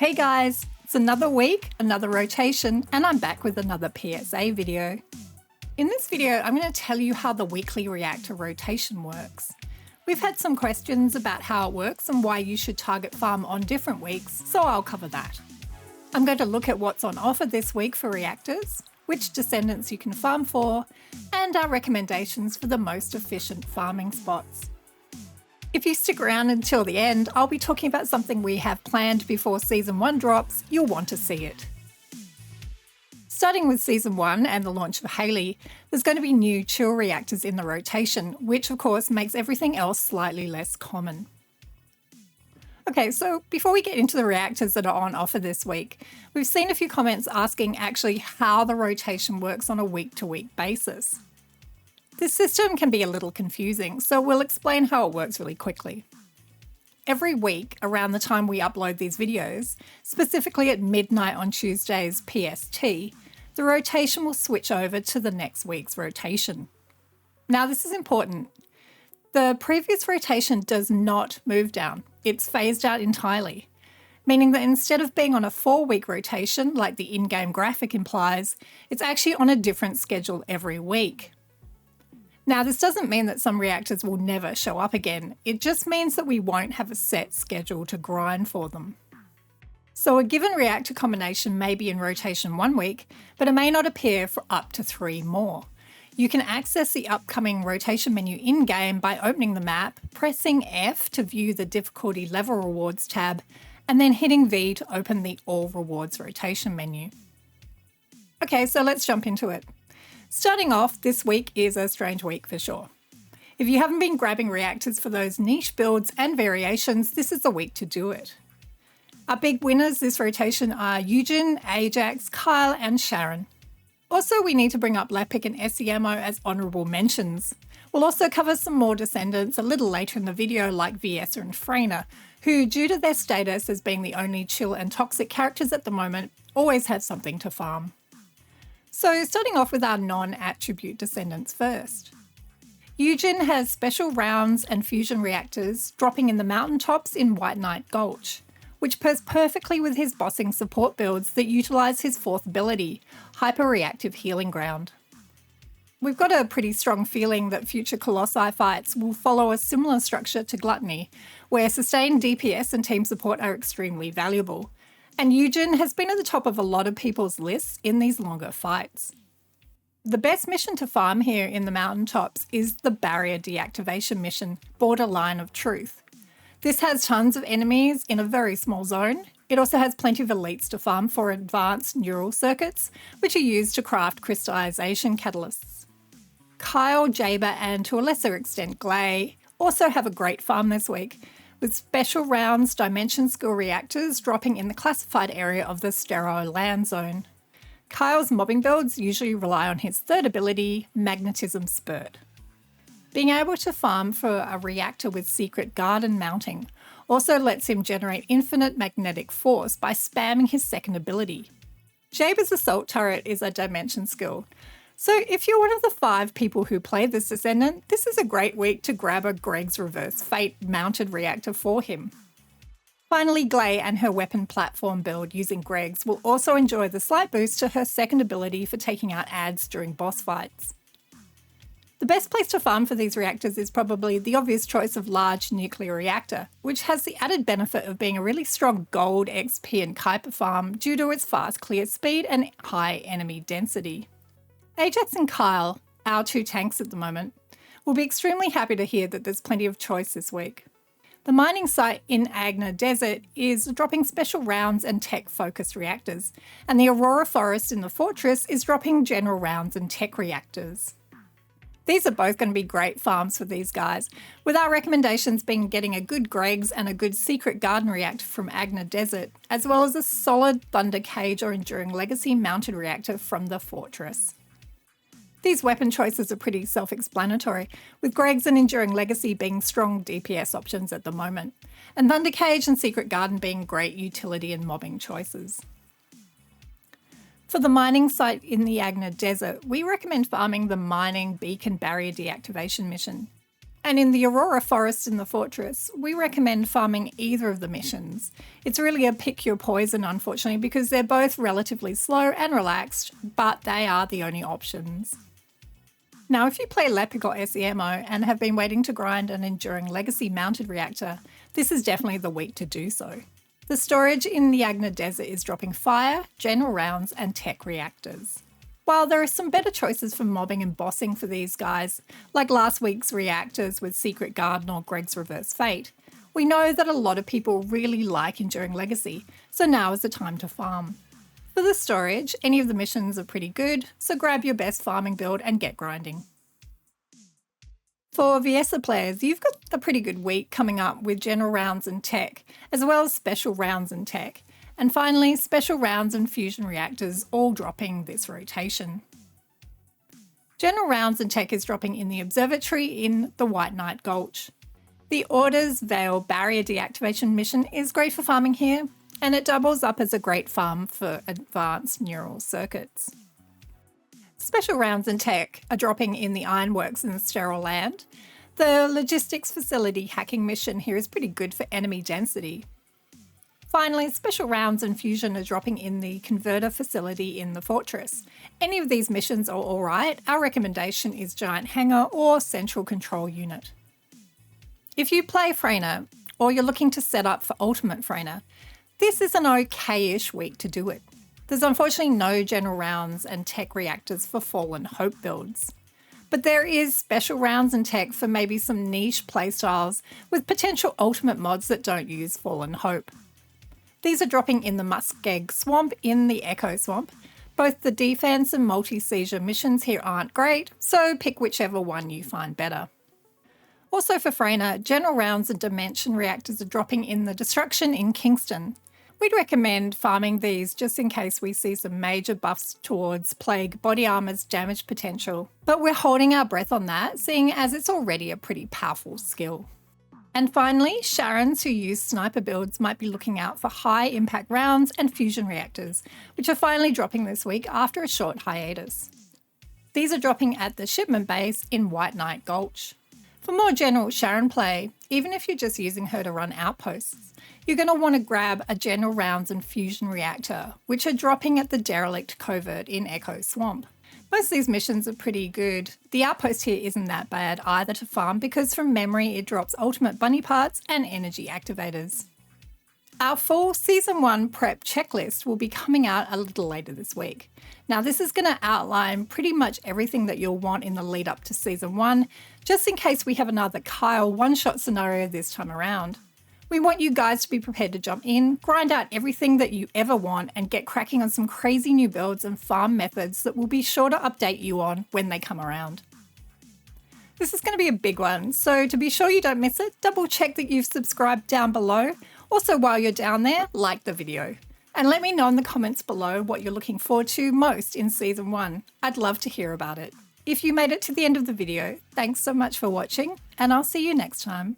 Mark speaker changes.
Speaker 1: Hey guys, it's another week, another rotation, and I'm back with another PSA video. In this video, I'm going to tell you how the weekly reactor rotation works. We've had some questions about how it works and why you should target farm on different weeks, so I'll cover that. I'm going to look at what's on offer this week for reactors, which descendants you can farm for, and our recommendations for the most efficient farming spots. If you stick around until the end, I'll be talking about something we have planned before Season 1 drops. You'll want to see it. Starting with Season 1 and the launch of Haley, there's going to be new chill reactors in the rotation, which of course makes everything else slightly less common. Okay, so before we get into the reactors that are on offer this week, we've seen a few comments asking actually how the rotation works on a week-to-week basis. This system can be a little confusing, so we'll explain how it works really quickly. Every week, around the time we upload these videos, specifically at midnight on Tuesdays PST, the rotation will switch over to the next week's rotation. Now, this is important. The previous rotation does not move down. It's phased out entirely, meaning that instead of being on a 4-week rotation, like the in-game graphic implies, it's actually on a different schedule every week. Now, this doesn't mean that some reactors will never show up again. It just means that we won't have a set schedule to grind for them. So a given reactor combination may be in rotation 1 week, but it may not appear for up to 3 more. You can access the upcoming rotation menu in-game by opening the map, pressing F to view the difficulty level rewards tab, and then hitting V to open the all rewards rotation menu. Okay, so let's jump into it. Starting off, this week is a strange week for sure. If you haven't been grabbing reactors for those niche builds and variations, this is the week to do it. Our big winners this rotation are Yujin, Ajax, Kyle and Sharen. Also, we need to bring up Lepic and Esiemo as honourable mentions. We'll also cover some more descendants a little later in the video like Viessa and Freyna, who, due to their status as being the only chill and toxic characters at the moment, always have something to farm. So starting off with our non-attribute descendants first. Yujin has special rounds and fusion reactors dropping in the mountaintops in White Knight Gulch, which pairs perfectly with his bossing support builds that utilise his 4th ability, Hyper-Reactive Healing Ground. We've got a pretty strong feeling that future Colossi fights will follow a similar structure to Gluttony, where sustained DPS and team support are extremely valuable. And Yujin has been at the top of a lot of people's lists in these longer fights. The best mission to farm here in the mountaintops is the Barrier Deactivation mission, Borderline of Truth. This has tons of enemies in a very small zone. It also has plenty of elites to farm for advanced neural circuits, which are used to craft crystallization catalysts. Kyle, Jayber and to a lesser extent Gley also have a great farm this week, with special rounds dimension skill reactors dropping in the classified area of the sterile land zone. Kyle's mobbing builds usually rely on his 3rd ability, Magnetism Spurt. Being able to farm for a reactor with secret garden mounting also lets him generate infinite magnetic force by spamming his 2nd ability. Jayber's assault turret is a dimension skill, so if you're one of the 5 people who play this descendant, this is a great week to grab a Greg's Reverse Fate mounted reactor for him. Finally, Gley and her weapon platform build using Greg's will also enjoy the slight boost to her 2nd ability for taking out adds during boss fights. The best place to farm for these reactors is probably the obvious choice of large nuclear reactor, which has the added benefit of being a really strong gold, XP and Kuiper farm due to its fast clear speed and high enemy density. Ajax and Kyle, our 2 tanks at the moment, will be extremely happy to hear that there's plenty of choice this week. The mining site in Agna Desert is dropping special rounds and tech-focused reactors, and the Aurora Forest in the Fortress is dropping general rounds and tech reactors. These are both going to be great farms for these guys, with our recommendations being getting a good Greg's and a good Secret Garden reactor from Agna Desert, as well as a solid Thunder Cage or Enduring Legacy mounted reactor from the Fortress. These weapon choices are pretty self-explanatory, with Greg's and Enduring Legacy being strong DPS options at the moment, and Thunder Cage and Secret Garden being great utility and mobbing choices. For the mining site in the Agna Desert, we recommend farming the Mining Beacon Barrier Deactivation mission. And in the Aurora Forest in the Fortress, we recommend farming either of the missions. It's really a pick your poison, unfortunately, because they're both relatively slow and relaxed, but they are the only options. Now, if you play Lepic or Esiemo and have been waiting to grind an Enduring Legacy mounted reactor, this is definitely the week to do so. The storage in the Agna Desert is dropping fire, general rounds, and tech reactors. While there are some better choices for mobbing and bossing for these guys, like last week's reactors with Secret Garden or Greg's Reverse Fate, we know that a lot of people really like Enduring Legacy, so now is the time to farm. For the storage, any of the missions are pretty good, so grab your best farming build and get grinding. For Viessa players, you've got a pretty good week coming up with general rounds and tech, as well as special rounds and tech. And finally, special rounds and fusion reactors all dropping this rotation. General rounds and tech is dropping in the observatory in the White Knight Gulch. The Order's Veil barrier deactivation mission is great for farming here, and it doubles up as a great farm for advanced neural circuits. Special rounds and tech are dropping in the Ironworks in the Sterile Land. The logistics facility hacking mission here is pretty good for enemy density. Finally, special rounds and fusion are dropping in the converter facility in the Fortress. Any of these missions are alright. Our recommendation is Giant Hangar or Central Control Unit. If you play Freyna, or you're looking to set up for Ultimate Freyna, this is an okay-ish week to do it. There's unfortunately no general rounds and tech reactors for Fallen Hope builds. But there is special rounds and tech for maybe some niche playstyles with potential ultimate mods that don't use Fallen Hope. These are dropping in the Muskeg Swamp in the Echo Swamp. Both the defense and multi-seizure missions here aren't great, so pick whichever one you find better. Also for Freyna, general rounds and dimension reactors are dropping in the Destruction in Kingston. We'd recommend farming these just in case we see some major buffs towards Plague body armor's damage potential, but we're holding our breath on that, seeing as it's already a pretty powerful skill. And finally, Sharens who use sniper builds might be looking out for high impact rounds and fusion reactors, which are finally dropping this week after a short hiatus. These are dropping at the shipment base in White Knight Gulch. For more general Sharen play, even if you're just using her to run outposts, you're going to want to grab a general rounds and fusion reactor, which are dropping at the derelict covert in Echo Swamp. Most of these missions are pretty good. The outpost here isn't that bad either to farm because from memory it drops ultimate bunny parts and energy activators. Our full Season 1 prep checklist will be coming out a little later this week. Now this is going to outline pretty much everything that you'll want in the lead up to Season 1, just in case we have another Kyle one-shot scenario this time around. We want you guys to be prepared to jump in, grind out everything that you ever want, and get cracking on some crazy new builds and farm methods that we'll be sure to update you on when they come around. This is going to be a big one, so to be sure you don't miss it, double check that you've subscribed down below. Also, while you're down there, like the video. And let me know in the comments below what you're looking forward to most in Season 1. I'd love to hear about it. If you made it to the end of the video, thanks so much for watching, and I'll see you next time.